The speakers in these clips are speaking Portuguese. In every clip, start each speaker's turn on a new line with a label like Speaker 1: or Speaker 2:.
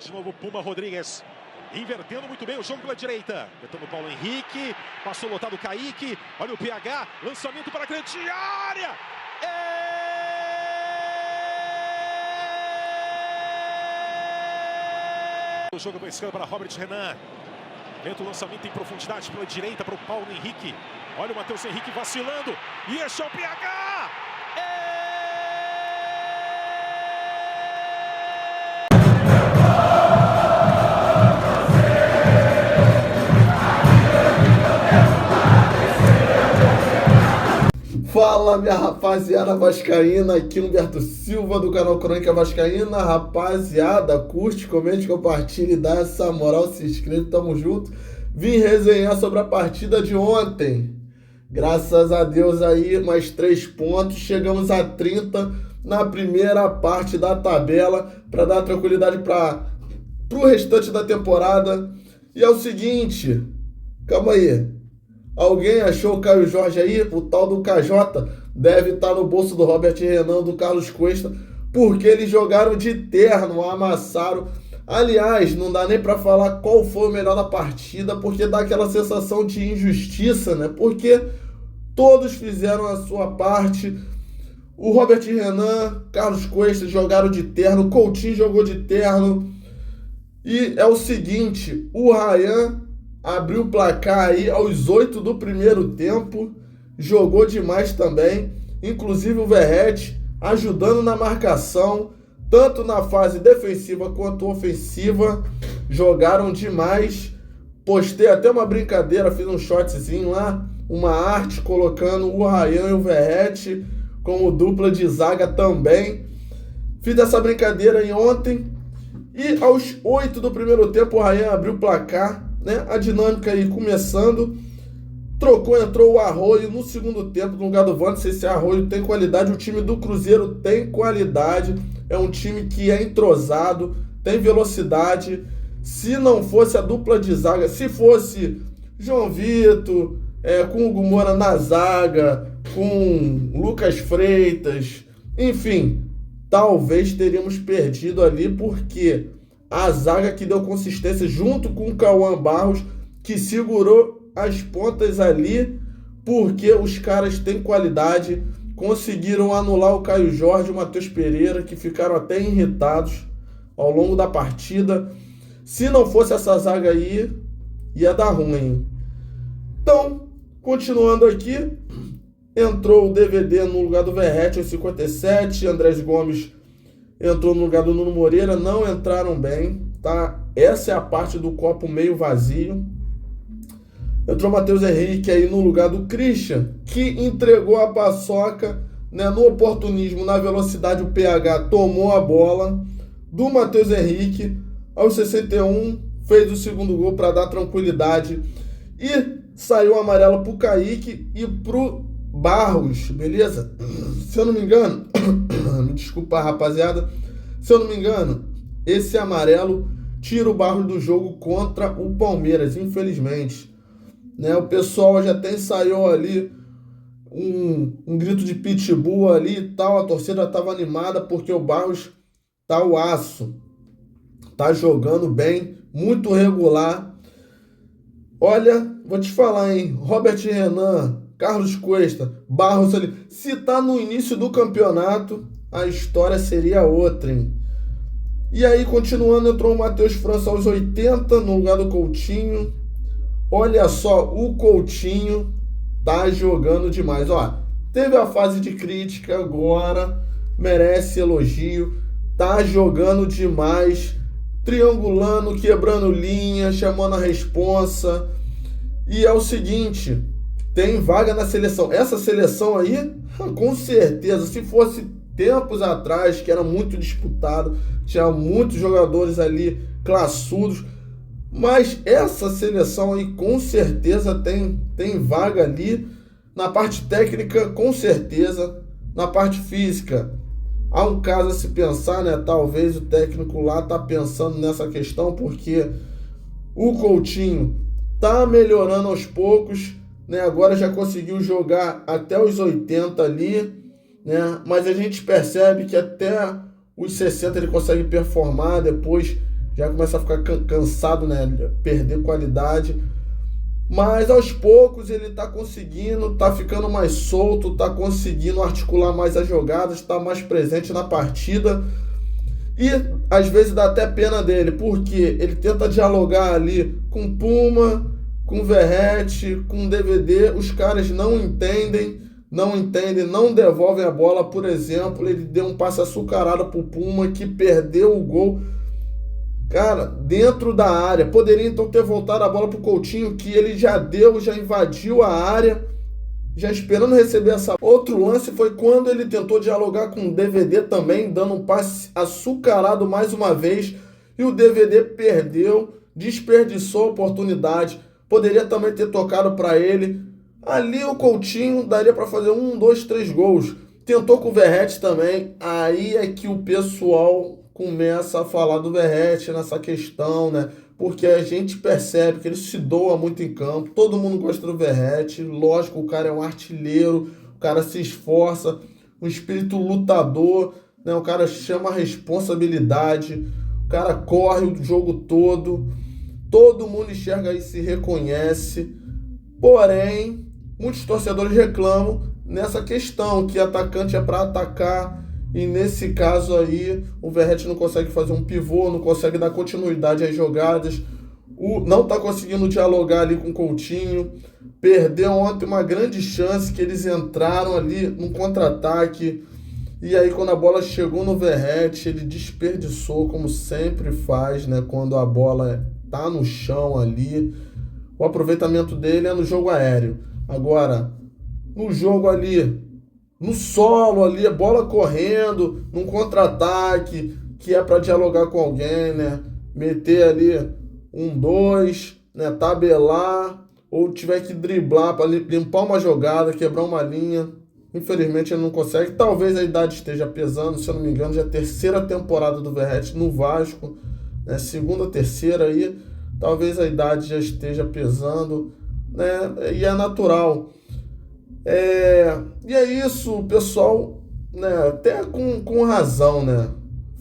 Speaker 1: De novo Puma Rodrigues. Invertendo muito bem o jogo pela direita. Tentando o Paulo Henrique. Passou lotado o Kaique. Olha o PH. Lançamento para a grande área. O jogo buscando para Robert Renan. Tenta o lançamento em profundidade pela direita para o Paulo Henrique. Olha o Matheus Henrique vacilando. E este é o PH.
Speaker 2: Fala, minha rapaziada vascaína, aqui Humberto Silva do canal Crônica Vascaína. Rapaziada, curte, comente, compartilhe, dá essa moral, se inscreve, tamo junto. Vim resenhar sobre a partida de ontem. Graças a Deus aí, mais 3 pontos, chegamos a 30 na primeira parte da tabela para dar tranquilidade pro restante da temporada. E é o seguinte, calma aí. Alguém achou o Caio Jorge aí? O tal do KJ deve estar no bolso do Robert Renan, do Carlos Cuesta, porque eles jogaram de terno, amassaram. Aliás, não dá nem para falar qual foi o melhor da partida, porque dá aquela sensação de injustiça, né? Porque todos fizeram a sua parte. O Robert Renan, Carlos Cuesta jogaram de terno, Coutinho jogou de terno. E é o seguinte, o Ryan abriu o placar aí aos 8 do primeiro tempo, jogou demais também, inclusive o Verratti ajudando na marcação, tanto na fase defensiva quanto ofensiva, jogaram demais. Postei até uma brincadeira, fiz um shotzinho lá, uma arte colocando o Ryan e o Verratti como dupla de zaga também. Fiz essa brincadeira aí ontem e aos 8 do primeiro tempo o Ryan abriu o placar, né? A dinâmica aí começando, entrou o Arroio no segundo tempo no lugar do Wanderson. Esse Arroio tem qualidade, o time do Cruzeiro tem qualidade, é um time que é entrosado, tem velocidade. Se não fosse a dupla de zaga, se fosse João Vitor, com o Hugo Moura na zaga, com Lucas Freitas, enfim, talvez teríamos perdido ali, porque a zaga que deu consistência junto com o Cauã Barros, que segurou as pontas ali, porque os caras têm qualidade, conseguiram anular o Caio Jorge e o Matheus Pereira, que ficaram até irritados ao longo da partida. Se não fosse essa zaga aí, ia dar ruim. Então, continuando aqui, entrou o DVD no lugar do Verratti aos 57, Andrés Gomes entrou no lugar do Nuno Moreira, não entraram bem, tá? Essa é a parte do copo meio vazio. Entrou o Matheus Henrique aí no lugar do Christian, que entregou a paçoca, né? No oportunismo, na velocidade, o PH tomou a bola do Matheus Henrique. Aos 61, fez o segundo gol para dar tranquilidade. E saiu o amarelo pro Kaique e pro Barros, beleza? Se eu não me engano, me desculpa, rapaziada, se eu não me engano, esse amarelo tira o Barros do jogo contra o Palmeiras, infelizmente, né? O pessoal já até ensaiou ali um grito de pitbull ali e tal, a torcida estava animada porque o Barros tá o aço, tá jogando bem, muito regular. Olha, vou te falar, hein, Robert Renan, Carlos Cuesta, Barros ali. Se tá no início do campeonato, a história seria outra, hein? E aí, continuando, entrou o Matheus França aos 80 no lugar do Coutinho. Olha só, o Coutinho tá jogando demais. Ó, teve a fase de crítica, agora merece elogio. Tá jogando demais, triangulando, quebrando linha, chamando a responsa. E é o seguinte, tem vaga na seleção. Essa seleção aí, com certeza, se fosse tempos atrás, que era muito disputado, tinha muitos jogadores ali classudos, mas essa seleção aí com certeza tem vaga ali. Na parte técnica, com certeza. Na parte física, há um caso a se pensar, né? Talvez o técnico lá tá pensando nessa questão, porque o Coutinho tá melhorando aos poucos, né? Agora já conseguiu jogar até os 80 ali, né? Mas a gente percebe que até os 60 ele consegue performar, depois já começa a ficar cansado, né? Perder qualidade. Mas aos poucos ele tá conseguindo, tá ficando mais solto, tá conseguindo articular mais as jogadas, tá mais presente na partida. E às vezes dá até pena dele, porque ele tenta dialogar ali com Puma, com Verratti, com DVD, os caras não entendem, não devolvem a bola. Por exemplo, ele deu um passe açucarado pro Puma que perdeu o gol. Cara, dentro da área. Poderia então ter voltado a bola pro Coutinho, que ele já invadiu a área, já esperando receber essa. Outro lance foi quando ele tentou dialogar com o DVD também, dando um passe açucarado mais uma vez, e o DVD perdeu, desperdiçou a oportunidade. Poderia também ter tocado para ele. Ali o Coutinho daria para fazer 1, 2, 3 gols. Tentou com o Verratti também. Aí é que o pessoal começa a falar do Verratti nessa questão, né? Porque a gente percebe que ele se doa muito em campo. Todo mundo gosta do Verratti. Lógico, o cara é um artilheiro, o cara se esforça, um espírito lutador, né? O cara chama a responsabilidade, o cara corre o jogo todo. Todo mundo enxerga e se reconhece. Porém, muitos torcedores reclamam nessa questão que atacante é para atacar. E nesse caso aí, o Verratti não consegue fazer um pivô, não consegue dar continuidade às jogadas, não está conseguindo dialogar ali com o Coutinho. Perdeu ontem uma grande chance que eles entraram ali num contra-ataque. E aí quando a bola chegou no Verratti, ele desperdiçou, como sempre faz, né? Quando a bola tá no chão ali. O aproveitamento dele é no jogo aéreo. Agora, no jogo ali, no solo ali, a bola correndo, num contra-ataque, que é para dialogar com alguém, né? Meter ali 1, 2, né? Tabelar, ou tiver que driblar para limpar uma jogada, quebrar uma linha. Infelizmente ele não consegue. Talvez a idade esteja pesando, se eu não me engano, já é a 3ª temporada do Verratti no Vasco, né? 2ª, 3ª aí. Talvez a idade já esteja pesando, né? E é natural. E é isso, o pessoal, né, até com razão, né?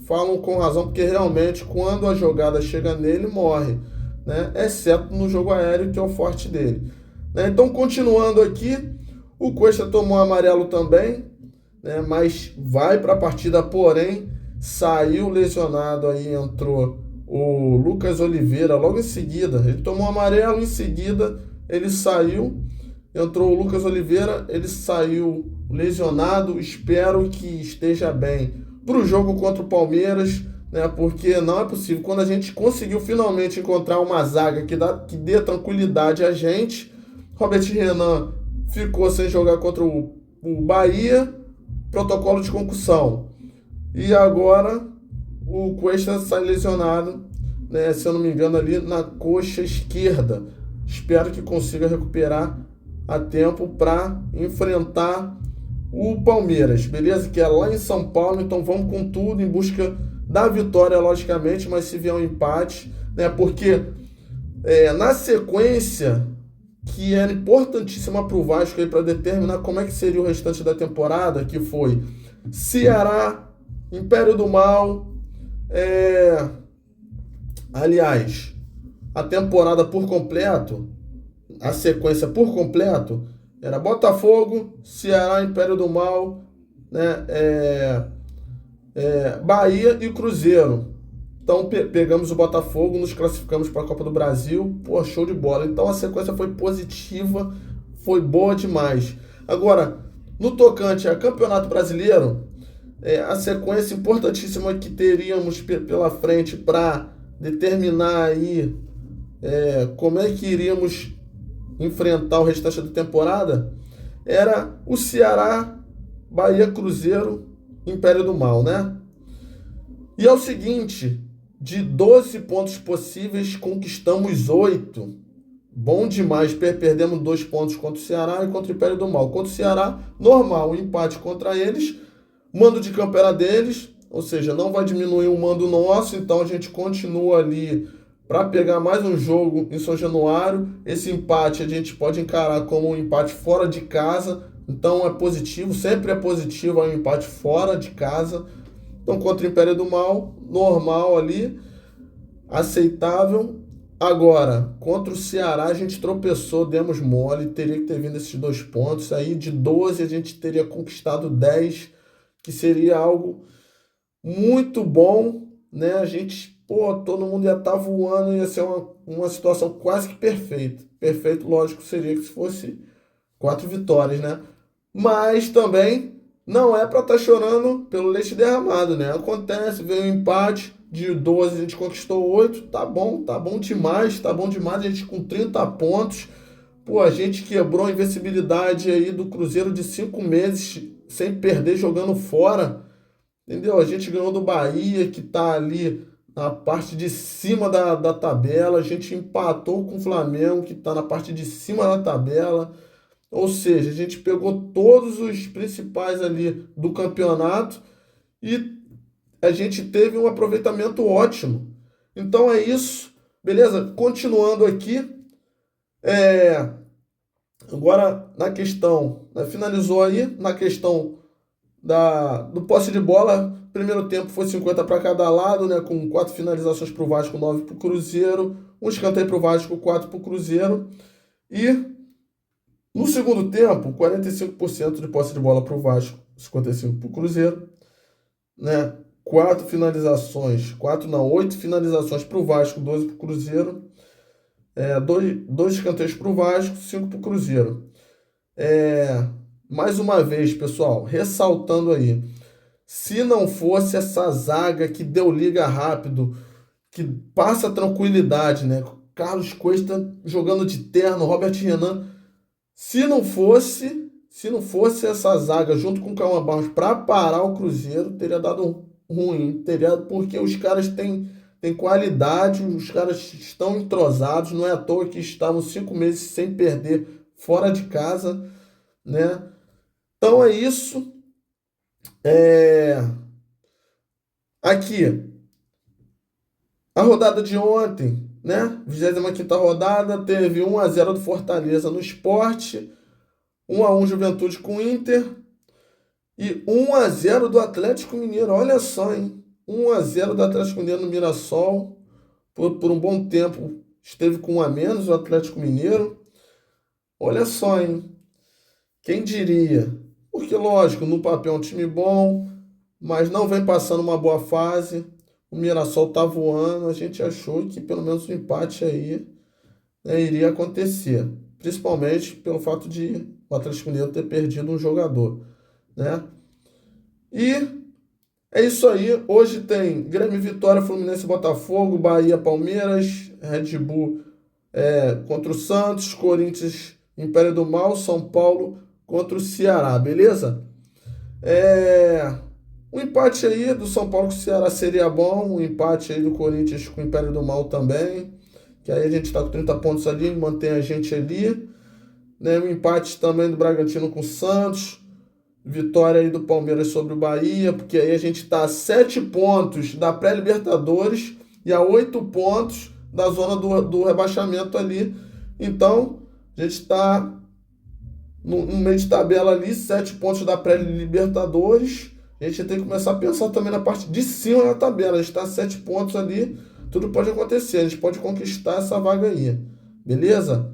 Speaker 2: Falam com razão, porque realmente quando a jogada chega nele, morre, né? Exceto no jogo aéreo, que é o forte dele, né? Então, continuando aqui, o Cuesta tomou amarelo também, né? Mas vai para a partida, porém, saiu lesionado, aí entrou o Lucas Oliveira logo em seguida. Ele tomou amarelo, em seguida ele saiu. Entrou o Lucas Oliveira, ele saiu lesionado, espero que esteja bem para o jogo contra o Palmeiras, né? Porque não é possível, quando a gente conseguiu finalmente encontrar uma zaga que dê tranquilidade a gente, Robert Renan ficou sem jogar contra o Bahia, protocolo de concussão, e agora o Cuesta sai lesionado, né? Se eu não me engano, ali na coxa esquerda. Espero que consiga recuperar a tempo para enfrentar o Palmeiras, beleza? Que é lá em São Paulo, então vamos com tudo em busca da vitória, logicamente, mas se vier um empate, né? Porque na sequência, que era importantíssima para o Vasco para determinar como é que seria o restante da temporada, que foi Ceará, Império do Mal, aliás, a temporada por completo, a sequência por completo era Botafogo, Ceará, Império do Mal, né? Bahia e Cruzeiro. Então pegamos o Botafogo, nos classificamos para a Copa do Brasil. Pô, show de bola. Então a sequência foi positiva, foi boa demais. Agora, no tocante a Campeonato Brasileiro, a sequência importantíssima que teríamos pela frente para determinar aí como é que iríamos enfrentar o restante da temporada era o Ceará, Bahia, Cruzeiro, Império do Mal, né? E é o seguinte, de 12 pontos possíveis, conquistamos 8. Bom demais, perdemos 2 pontos contra o Ceará e contra o Império do Mal. Contra o Ceará, normal, empate contra eles, mando de campo era deles, ou seja, não vai diminuir o mando nosso, então a gente continua ali para pegar mais um jogo em São Januário. Esse empate a gente pode encarar como um empate fora de casa, então é positivo, sempre é positivo um empate fora de casa. Então contra o Império do Mal, normal ali. aceitável. Agora, contra o Ceará a gente tropeçou, demos mole, teria que ter vindo esses 2 pontos. Aí de 12 a gente teria conquistado 10, que seria algo muito bom, né? A gente, todo mundo ia estar voando, ia ser uma situação quase que perfeita. Perfeito, lógico, seria que se fosse 4 vitórias, né? Mas também não é para estar chorando pelo leite derramado, né? Acontece, veio um empate, de 12 a gente conquistou 8, tá bom demais, a gente com 30 pontos. A gente quebrou a invencibilidade aí do Cruzeiro de 5 meses sem perder, jogando fora, entendeu? A gente ganhou do Bahia, que tá ali na parte de cima da tabela, a gente empatou com o Flamengo, que tá na parte de cima da tabela. Ou seja, a gente pegou todos os principais ali do campeonato e a gente teve um aproveitamento ótimo. Então é isso, beleza? Continuando aqui, agora na questão, finalizou aí, na questão do posse de bola, primeiro tempo foi 50 para cada lado, né? Com 4 finalizações para o Vasco, 9 para o Cruzeiro, um escanteio para o Vasco, 4 para o Cruzeiro. E no segundo tempo, 45% de posse de bola para o Vasco, 55% para o Cruzeiro, né? 8 finalizações para o Vasco, 12 para o Cruzeiro, 2 escanteios para o Vasco, 5 para o Cruzeiro. Mais uma vez, pessoal, ressaltando aí, se não fosse essa zaga que deu liga rápido, que passa tranquilidade, né? Carlos Cuesta jogando de terno, Robert Renan, se não fosse essa zaga junto com o Cauã Barros para parar o Cruzeiro, teria dado ruim, porque os caras têm qualidade, os caras estão entrosados, não é à toa que estavam 5 meses sem perder fora de casa, né? Então é isso. Aqui, a rodada de ontem, né? 25ª rodada, teve 1-0 do Fortaleza no Sport, 1-1 Juventude com o Inter e 1-0 do Atlético Mineiro. Olha só, hein? 1-0 do Atlético Mineiro no Mirassol. Por um bom tempo esteve com 1 a menos o Atlético Mineiro. Olha só, hein? Quem diria? Porque, lógico, no papel é um time bom, mas não vem passando uma boa fase. O Mirassol tá voando. A gente achou que pelo menos um empate aí, né, iria acontecer. Principalmente pelo fato de o Atlético Mineiro ter perdido um jogador, né? E é isso aí. Hoje tem Grêmio, Vitória, Fluminense, Botafogo, Bahia, Palmeiras, Red Bull contra o Santos, Corinthians, Império do Mal, São Paulo contra o Ceará, beleza? Um empate aí do São Paulo com o Ceará seria bom, um empate aí do Corinthians com o Império do Mal também, que aí a gente tá com 30 pontos ali, mantém a gente ali, né? Um empate também do Bragantino com o Santos, vitória aí do Palmeiras sobre o Bahia, porque aí a gente tá a 7 pontos da pré-Libertadores e a 8 pontos da zona do rebaixamento ali. Então, a gente tá no meio de tabela ali, 7 pontos da pré-Libertadores. A gente tem que começar a pensar também na parte de cima da tabela. A gente tá a 7 pontos ali, tudo pode acontecer. A gente pode conquistar essa vaga aí, beleza?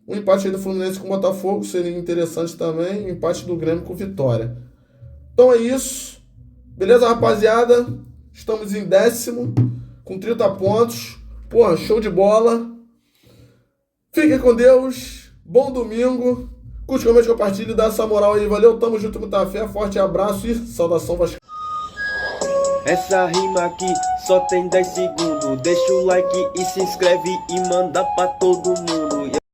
Speaker 2: Um empate aí do Fluminense com o Botafogo seria interessante também. Um empate do Grêmio com Vitória. Então é isso. Beleza, rapaziada? Estamos em 10º, com 30 pontos. Show de bola. Fiquem com Deus. Bom domingo. Curte, comente, compartilhe, dá essa moral aí. Valeu, tamo junto, muita fé. Forte abraço e saudação vascaína.
Speaker 3: Essa rima aqui só tem 10 segundos. Deixa o like e se inscreve e manda pra todo mundo.